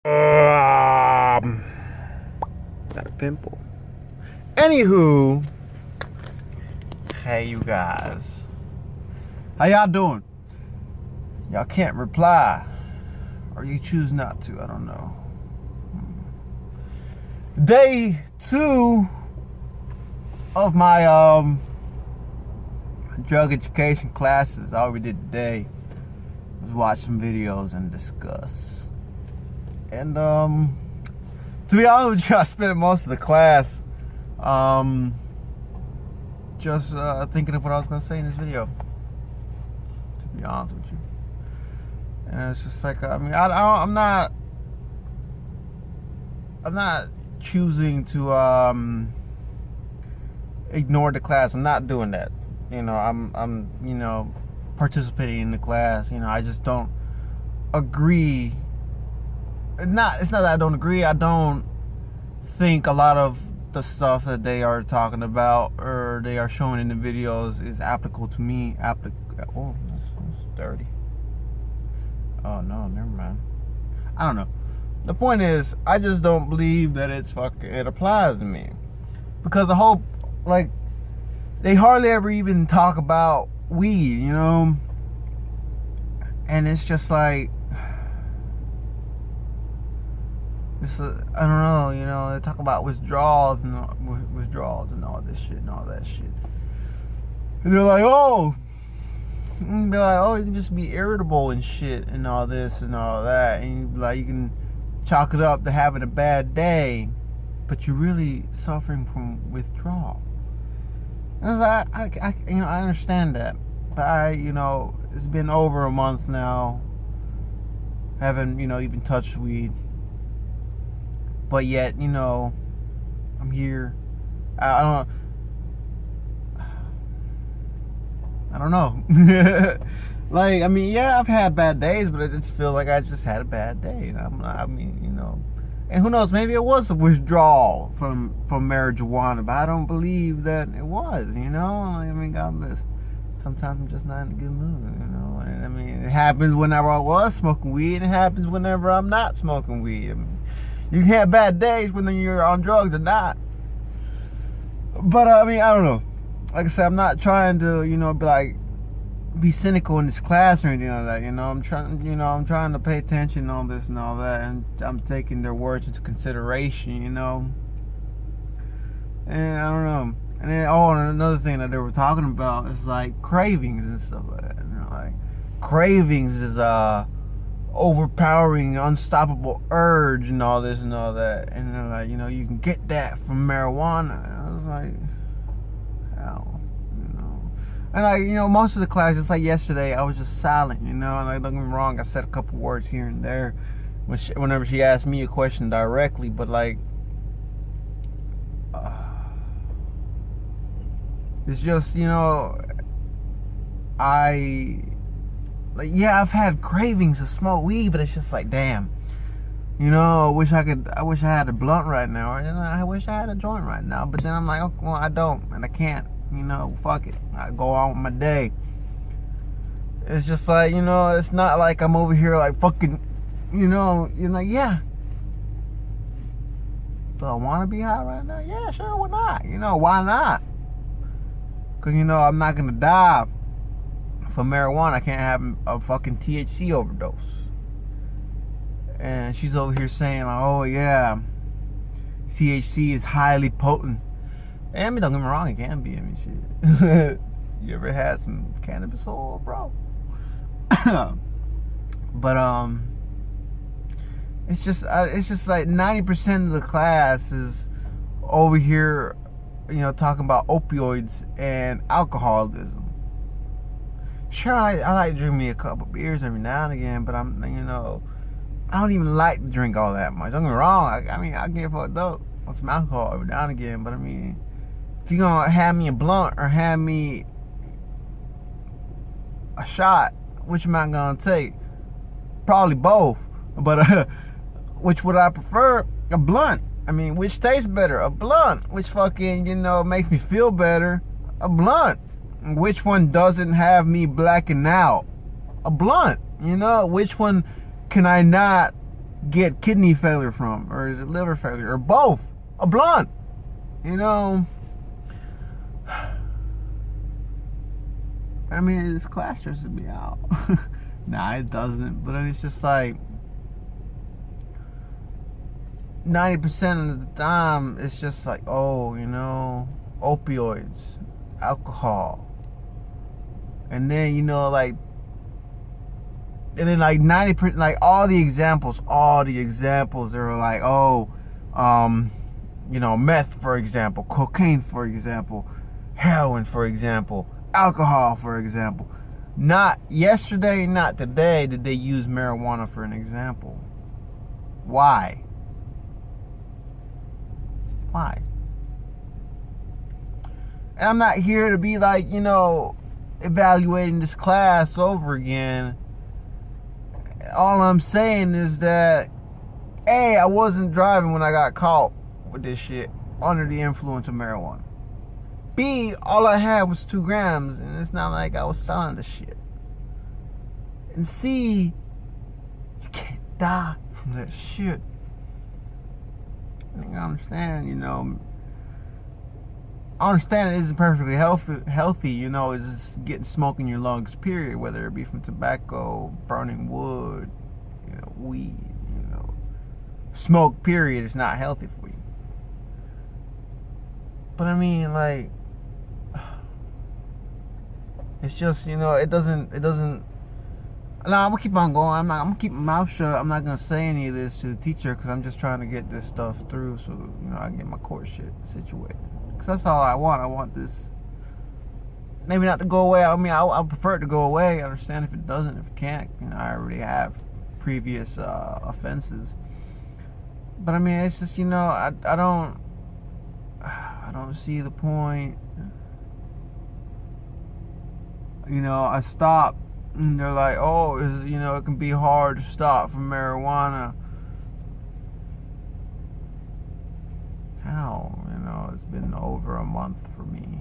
Got a pimple. Anywho, hey you guys, how y'all doing? Y'all can't reply, or you choose not to. I don't know. Day 2 of my drug education classes. All we did today was watch some videos and discuss. And to be honest with you, I spent most of the class just thinking of what I was gonna say in this video. To be honest with you, and it's just like I'm not choosing to ignore the class. I'm not doing that. I'm participating in the class. I just don't agree. It's not that I don't agree. I don't think a lot of the stuff that they are talking about or they are showing in the videos is applicable to me. Oh, that's dirty. Oh no, never mind. I don't know. The point is, I just don't believe that it applies to me, because the whole, like, they hardly ever even talk about weed, and it's just like, I don't know, they talk about withdrawals and all this shit and all that shit, and they're like, you can just be irritable and shit and all this and all that, and you can chalk it up to having a bad day, but you're really suffering from withdrawal. And I understand that, but it's been over a month now, haven't even touched weed, but yet I'm here. I don't know. Like, I've had bad days, but I just feel like I just had a bad day. And who knows, maybe it was a withdrawal from marijuana, but I don't believe that it was, God bless. Sometimes I'm just not in a good mood, and it happens whenever I was smoking weed, and it happens whenever I'm not smoking weed. You can have bad days when you're on drugs or not. But, I don't know. Like I said, I'm not trying to, be cynical in this class or anything like that. I'm trying to pay attention and all this and all that, and I'm taking their words into consideration, And I don't know. And then, and another thing that they were talking about is like cravings and stuff like that. Cravings is overpowering, unstoppable urge and all this and all that. And they're like, you can get that from marijuana. And I was like, hell. And most of the class, just like yesterday, I was just silent, and don't get me wrong, I said a couple words here and there whenever she asked me a question directly, but it's just, I've had cravings to smoke weed, but it's just like, damn, I wish I had a blunt right now, or I wish I had a joint right now, but then I'm like, oh, well, I don't, and I can't. Fuck it. I go on with my day. It's just like, it's not like I'm over here like fucking, you're like, yeah. Do I want to be high right now? Yeah, sure, why not? Why not? Because, I'm not going to die from marijuana. I can't have a fucking THC overdose. And she's over here saying, like, oh, yeah, THC is highly potent. Don't get me wrong, it can be. Shit. You ever had some cannabis oil, bro? But it's just like 90% of the class is over here, talking about opioids and alcoholism. Sure, I like to drink me a couple beers every now and again, but I don't even like to drink all that much. Don't get me wrong. I get fucked up on some alcohol every now and again, but if you're gonna have me a blunt or have me a shot, which am I gonna take? Probably both. But which would I prefer? A blunt. Which tastes better? A blunt. Which fucking, makes me feel better? A blunt. Which one doesn't have me blacking out? A blunt. Which one can I not get kidney failure from, or is it liver failure, or both? A blunt, you know. I mean, this class stresses me out. Nah, it doesn't. But it's just like 90% of the time, it's just like, oh, you know, opioids, alcohol, and then, you know, like, and then like 90%, like all the examples are like, oh, you know, meth, for example, cocaine, for example, heroin, for example, alcohol, for example. Not yesterday, not today did they use marijuana for an example. Why? Why? And I'm not here to be like, you know, evaluating this class over again. All I'm saying is that, A, I wasn't driving when I got caught with this shit under the influence of marijuana. B, all I had was 2 grams, and it's not like I was selling the shit. And C, you can't die from that shit. I understand, you know. I understand it isn't perfectly healthy, you know, it's just getting smoke in your lungs, period, whether it be from tobacco, burning wood, you know, weed, you know. Smoke, period, is not healthy for you. But I mean, like, it's just, you know, it doesn't. No, I'm gonna keep on going. I'm gonna keep my mouth shut. I'm not gonna say any of this to the teacher because I'm just trying to get this stuff through so, you know, I can get my court shit situated. Because that's all I want. I want this, maybe not to go away. I mean, I prefer it to go away. I understand if it doesn't, if it can't. You know, I already have previous offenses. But I mean, it's just, you know, I don't see the point. You know, I stopped. And they're like, oh, you know, it can be hard to stop from marijuana. How? You know, it's been over a month for me.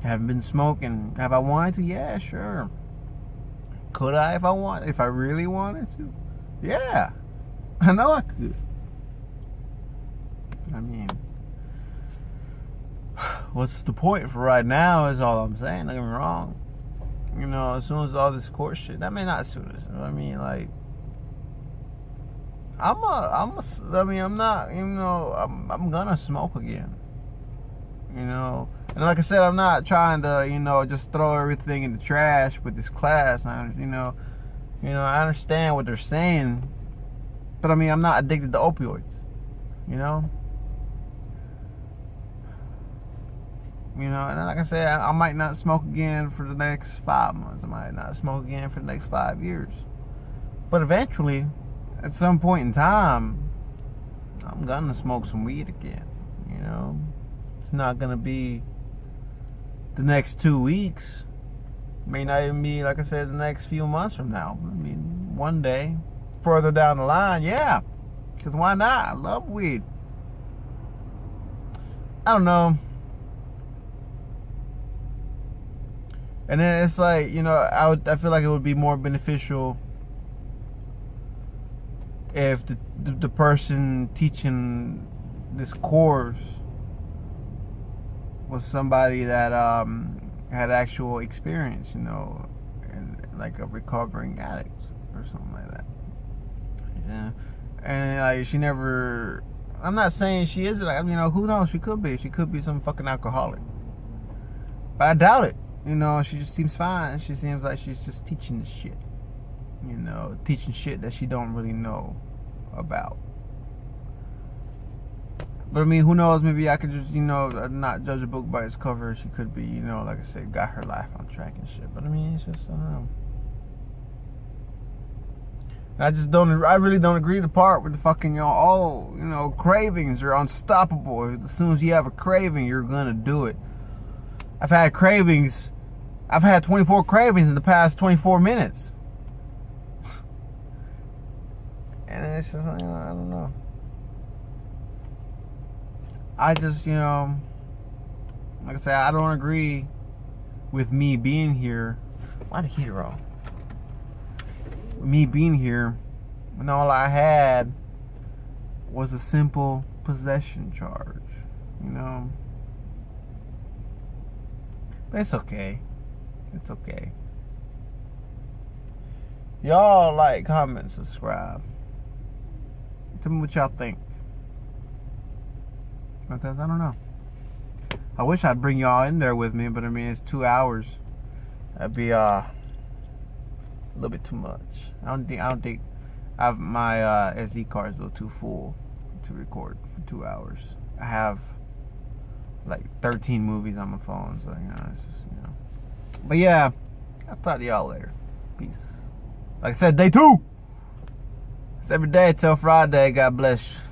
Haven't been smoking. Have I wanted to? Yeah, sure. Could I if I really wanted to? Yeah. I know I could. I mean, what's the point for right now is all I'm saying. Don't get me wrong. You know, as soon as all this court shit, I mean, not as soon as, I mean, like, I'm not, you know, I'm gonna smoke again, you know, and like I said, I'm not trying to, you know, just throw everything in the trash with this class. You know, I understand what they're saying, but I mean, I'm not addicted to opioids, you know. You know, and like I said, I might not smoke again for the next 5 months. I might not smoke again for the next 5 years. But eventually, at some point in time, I'm gonna smoke some weed again. You know, it's not gonna be the next 2 weeks. It may not even be, like I said, the next few months from now. I mean, one day, further down the line, yeah. Because why not? I love weed. I don't know. And then it's like, you know, I feel like it would be more beneficial if the person teaching this course was somebody that had actual experience, you know, and like a recovering addict or something like that. Yeah. And like she never, I'm not saying she isn't, like, you know, who knows, she could be some fucking alcoholic. But I doubt it. You know, she just seems fine. She seems like she's just teaching the shit. You know, teaching shit that she don't really know about. But I mean, who knows? Maybe I could just, you know, not judge a book by its cover. She could be, you know, like I said, got her life on track and shit. But I mean, it's just, I don't know. I really don't agree with the part with the fucking, you know, oh, you know, cravings are unstoppable. As soon as you have a craving, you're gonna do it. I've had cravings. I've had 24 cravings in the past 24 minutes. And it's just, you know, I don't know. I just, you know, like I said, I don't agree with me being here. Why the heater off? Me being here And all I had was a simple possession charge, you know. But it's okay. It's okay. Y'all like, comment, subscribe. Tell me what y'all think. Because I don't know. I wish I'd bring y'all in there with me, but I mean it's 2 hours. That'd be a little bit too much. I don't think my SD card is a little too full to record for 2 hours. I have like 13 movies on my phone, so you know, it's just, you know. But yeah, I'll talk to y'all later. Peace. Like I said, day 2. It's every day till Friday. God bless you.